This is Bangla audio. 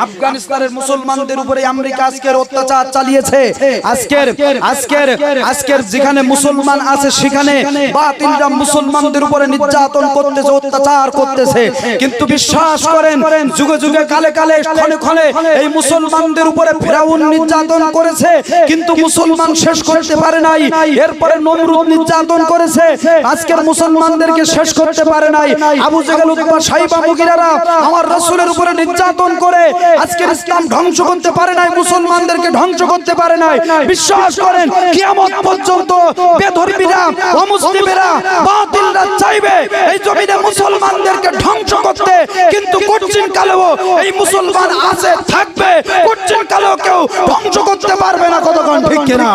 আফগানিস্তানের মুসলমানদের উপরে আমেরিকা আজকের অত্যাচার চালিয়েছে। আজকের যেখানে মুসলমান আছে সেখানে বাতিলরা মুসলমানদের উপরে নির্যাতন করতেছে, অত্যাচার করতেছে। কিন্তু বিশ্বাস করেন, যুগে যুগে কালে কালে ক্ষণে ক্ষণে এই মুসলমানদের উপরে ফিরাউন নির্যাতন করেছে, কিন্তু মুসলমান শেষ করতে পারে নাই। এরপরে নমরুদ নির্যাতন করেছে, আজকের মুসলমানদেরকে শেষ করতে পারে নাই। আবু জেহেল, উতবা, সাইবা, মুগীরারা আমার রাসূলের উপরে নির্যাতন করে আজকের ইসলাম ধ্বংস করতে পারে নাই, মুসলমানদেরকে ধ্বংস করতে পারে নাই। বিশ্বাস করেন, কিয়ামত পর্যন্ত বেধর্মীরা, অমুসলিমেরা, বাতিলরা চাইবে এই জমিনে মুসলমানদেরকে ধ্বংস করতে, কিন্তু কঠিন কালেও এই মুসলমান আছে, থাকবে। কঠিন কালেও কেউ ধ্বংস করতে পারবে না। কতক্ষণ ঠিক কিনা?